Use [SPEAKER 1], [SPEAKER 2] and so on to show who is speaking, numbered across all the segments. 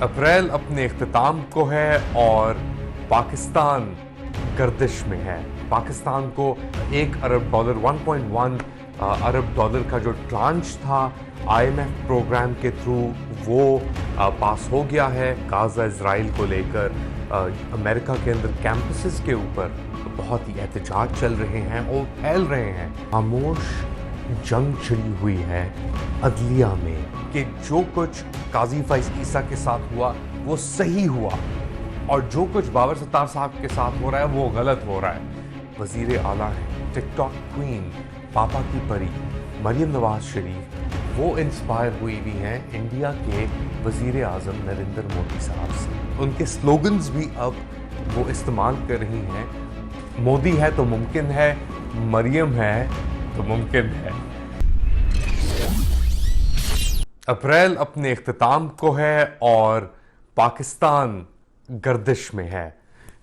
[SPEAKER 1] अप्रैल अपने इख्तिताम को है और पाकिस्तान गर्दिश में है। पाकिस्तान को $1 अरब 1.1 अरब डॉलर का जो ट्रांच था IMF प्रोग्राम के थ्रू वो पास हो गया है। गाजा इजराइल को लेकर अमेरिका के अंदर कैंपसेस के ऊपर बहुत ही एहतजाज चल रहे हैं और फैल रहे हैं। खामोश जंग छिड़ी हुई है अदलिया में कि जो कुछ काजी फैज ईसा के साथ हुआ वो सही हुआ और जो कुछ बाबर सत्तार साहब के साथ हो रहा है वो गलत हो रहा है। वजीर आला है टिकटॉक क्वीन, पापा की परी मरियम नवाज शरीफ, वो इंस्पायर हुई भी हैं इंडिया के वजीर आजम नरेंद्र मोदी साहब से। उनके स्लोगन्स भी अब वो इस्तेमाल कर रही हैं। मोदी है तो मुमकिन है, मरियम है तो मुमकिन है। अप्रैल अपने इख्तिताम को है और पाकिस्तान गर्दिश में है।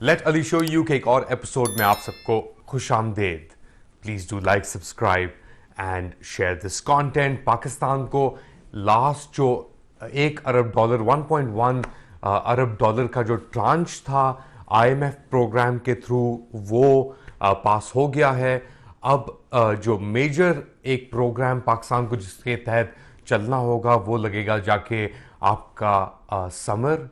[SPEAKER 1] लेट अली शो यू के एक और एपिसोड में आप सबको खुश आमदेद। Please do like, subscribe and share this content. Pakistan को लास्ट जो $1 अरब 1.1 अरब डॉलर का जो ट्रांच था IMF प्रोग्राम के थ्रू वो पास हो गया है। अब जो मेजर एक प्रोग्राम पाकिस्तान को जिसके तहत चलना होगा वो लगेगा जाके आपका समर,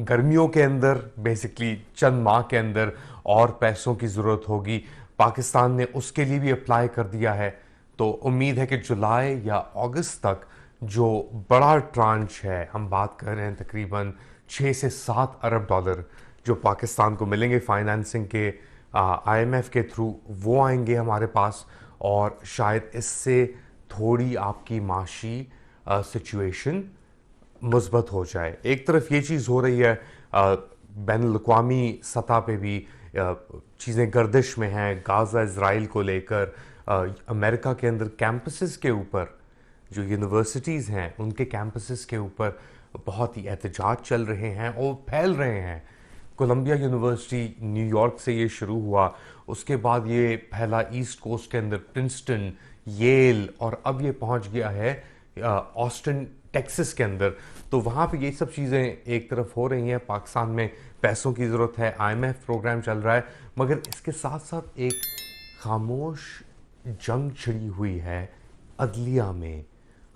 [SPEAKER 1] गर्मियों के अंदर, बेसिकली चंद माह के अंदर और पैसों की ज़रूरत होगी। पाकिस्तान ने उसके लिए भी अप्लाई कर दिया है, तो उम्मीद है कि जुलाई या अगस्त तक जो बड़ा ट्रांच है, हम बात कर रहे हैं तकरीबन 6 से 7 अरब डॉलर जो पाकिस्तान को मिलेंगे फाइनेंसिंग के IMF के थ्रू, वो आएंगे हमारे पास और शायद इससे थोड़ी आपकी माशी सिचुएशन मुस्बत हो जाए। एक तरफ ये चीज़ हो रही है, बैनुल-अक़वामी सतह पे भी चीज़ें गर्दिश में हैं। गाजा इजराइल को लेकर अमेरिका के अंदर कैंपसेस के ऊपर, जो यूनिवर्सिटीज़ हैं उनके कैंपसेस के ऊपर बहुत ही एहतजाज चल रहे हैं और फैल रहे हैं। कोलंबिया यूनिवर्सिटी न्यूयॉर्क से ये शुरू हुआ, उसके बाद ये फैला ईस्ट कोस्ट के अंदर प्रिंसटन, येल और अब ये पहुंच गया है ऑस्टिन टेक्सास के अंदर। तो वहाँ पे ये सब चीज़ें एक तरफ हो रही हैं। पाकिस्तान में पैसों की ज़रूरत है, IMF प्रोग्राम चल रहा है, मगर इसके साथ साथ एक खामोश जंग छिड़ी हुई है अदलिया में।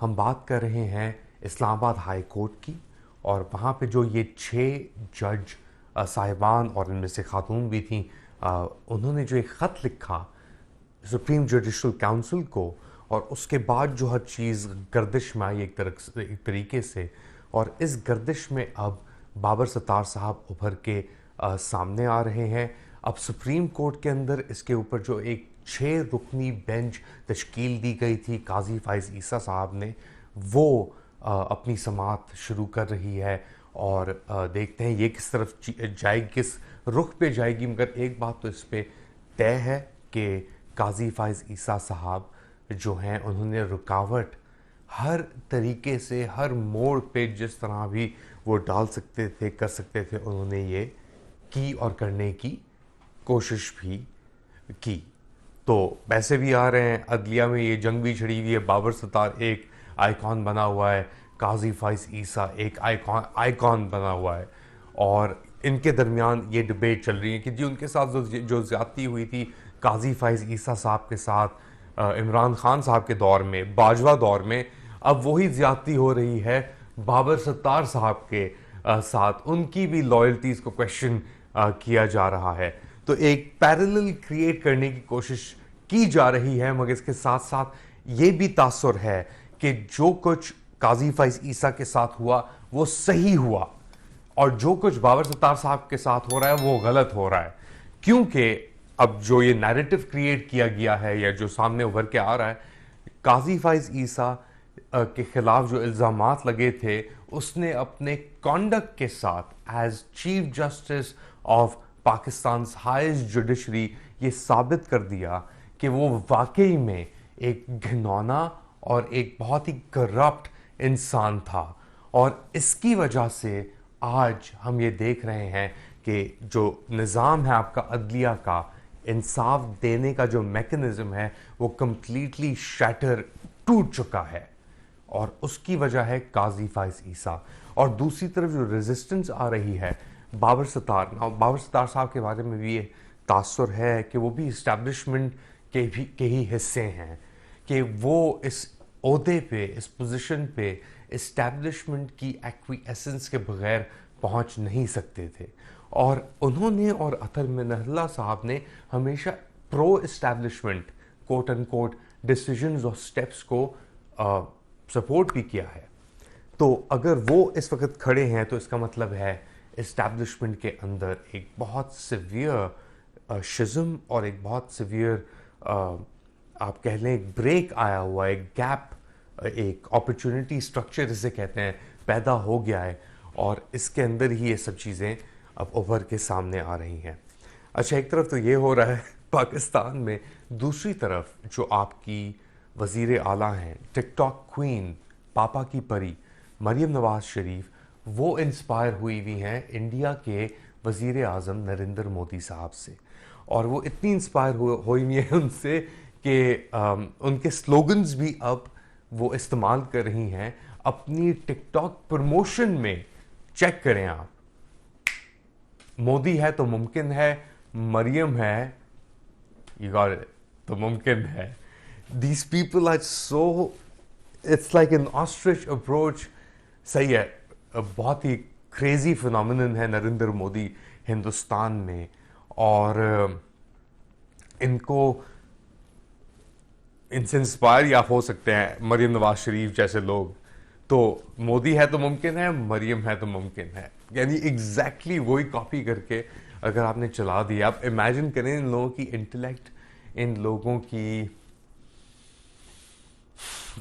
[SPEAKER 1] हम बात कर रहे हैं इस्लामाबाद हाई कोर्ट की, और वहाँ पे जो ये 6 जज साहिबान और इनमें से खातून भी थी, उन्होंने जो एक ख़त लिखा सुप्रीम जुडिशल काउंसिल को, और उसके बाद जो हर चीज़ गर्दिश में आई एक तरीके से, और इस गर्दिश में अब बाबर सत्तार साहब उभर के सामने आ रहे हैं। अब सुप्रीम कोर्ट के अंदर इसके ऊपर जो एक 6 रुकनी बेंच तश्कील दी गई थी काजी फैज ईसा साहब ने, वो अपनी समाअत शुरू कर रही है और देखते हैं ये किस तरफ जाएगी, किस रुख पे जाएगी। मगर एक बात तो इस पे तय है कि काजी फैज ईसा साहब जो हैं उन्होंने रुकावट हर तरीके से, हर मोड़ पे जिस तरह भी वो डाल सकते थे, कर सकते थे, उन्होंने ये की और करने की कोशिश भी की। तो पैसे भी आ रहे हैं, अदलिया में ये जंग भी छिड़ी हुई है। बाबर सत्तार एक आइकॉन बना हुआ है, काजी फैज ईसा एक आइकॉन बना हुआ है, और इनके दरमियान ये डिबेट चल रही है कि जी उनके साथ जो ज़्यादती हुई थी काजी फैज ईसा साहब के साथ इमरान खान साहब के दौर में, बाजवा दौर में, अब वही ज़्यादती हो रही है बाबर सत्तार साहब के साथ। उनकी भी लॉयल्टीज़ को क्वेश्चन किया जा रहा है। तो एक पैरेलल क्रिएट करने की कोशिश की जा रही है, मगर इसके साथ साथ ये भी तासुर है कि जो कुछ काजी फैज ईसा के साथ हुआ वो सही हुआ और जो कुछ बाबर सत्तार साहब के साथ हो रहा है वो गलत हो रहा है। क्योंकि अब जो ये नैरेटिव क्रिएट किया गया है या जो सामने उभर के आ रहा है, काजी फैज ईसा के खिलाफ जो इल्ज़ामात लगे थे, उसने अपने कॉन्डक्ट के साथ as chief justice of Pakistan highest judiciary ये साबित कर दिया कि वो वाकई में एक घिनौना और एक बहुत ही करप्ट इंसान था। और इसकी वजह से आज हम ये देख रहे हैं कि जो निज़ाम है आपका अदलिया का, इंसाफ देने का जो मैकेनिज्म है वो कम्प्लीटली शैटर, टूट चुका है, और उसकी वजह है काजी फैज ईसा। और दूसरी तरफ जो रेजिस्टेंस आ रही है बाबर सत्तार, बाबर सत्तार साहब के बारे में भी ये तासुर है कि वो भी इस्टेब्लिशमेंट के ही हिस्से हैं, कि वो इस ओहदे पे, इस पोजीशन पे इस्टेब्लिशमेंट की एक्विएसेंस के बगैर पहुंच नहीं सकते थे। और उन्होंने और अतर मिन्नतुल्लाह साहब ने हमेशा pro establishment quote and quote decisions और स्टेप्स को सपोर्ट भी किया है। तो अगर वो इस वक्त खड़े हैं तो इसका मतलब है इस्टेब्लिशमेंट के अंदर एक बहुत सिवियर शिज़म और एक बहुत सिवियर आप कह लें एक ब्रेक आया हुआ, एक गैप, एक अपॉर्चुनिटी स्ट्रक्चर जिसे कहते हैं, पैदा हो गया है और इसके अंदर ही ये सब चीज़ें अब उभर के सामने आ रही हैं। अच्छा, एक तरफ तो ये हो रहा है पाकिस्तान में, दूसरी तरफ जो आपकी वज़ीर आला हैं, टिकटॉक क्वीन, पापा की परी मरियम नवाज शरीफ, वो इंस्पायर हुई हुई हैं इंडिया के वज़ीर आज़म नरेंद्र मोदी साहब से। और वो इतनी इंस्पायर हुई हुई हैं उनसे कि उनके स्लोगन्स भी अब वो इस्तेमाल कर रही हैं अपनी टिकटॉक प्रमोशन में। चेक करें आप, मोदी है तो मुमकिन है, मरियम है, यू गॉट इट, तो मुमकिन है। These people are so, it's like an ostrich approach। सही है, बहुत ही क्रेजी फिनोमिनन है नरेंद्र मोदी हिंदुस्तान में, और इनसे इंस्पायर या हो सकते हैं मरियम नवाज शरीफ जैसे लोग। तो मोदी है तो मुमकिन है, मरियम है तो मुमकिन है, यानी एग्जैक्टली वही कॉपी करके अगर आपने चला दिया। आप इमेजिन करें इन लोगों की इंटेलेक्ट, इन लोगों की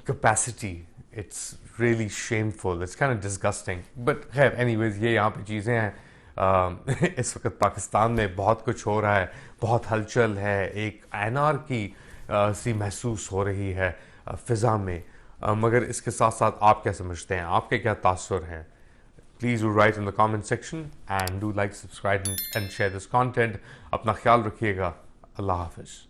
[SPEAKER 1] capacity, it's really shameful, it's kind of disgusting. But खैर एनीवेज, ये यहाँ पे चीज़ें हैं। इस वक्त पाकिस्तान में बहुत कुछ हो रहा है, बहुत हलचल है, एक एनार्की सी महसूस हो रही है फ़िज़ा में। मगर इसके साथ साथ आप क्या समझते हैं, आपके क्या तासुर हैं? Please do right in the comment section and do like, subscribe and share this content. अपना ख्याल रखिएगा। अल्लाह हाफ़िज़।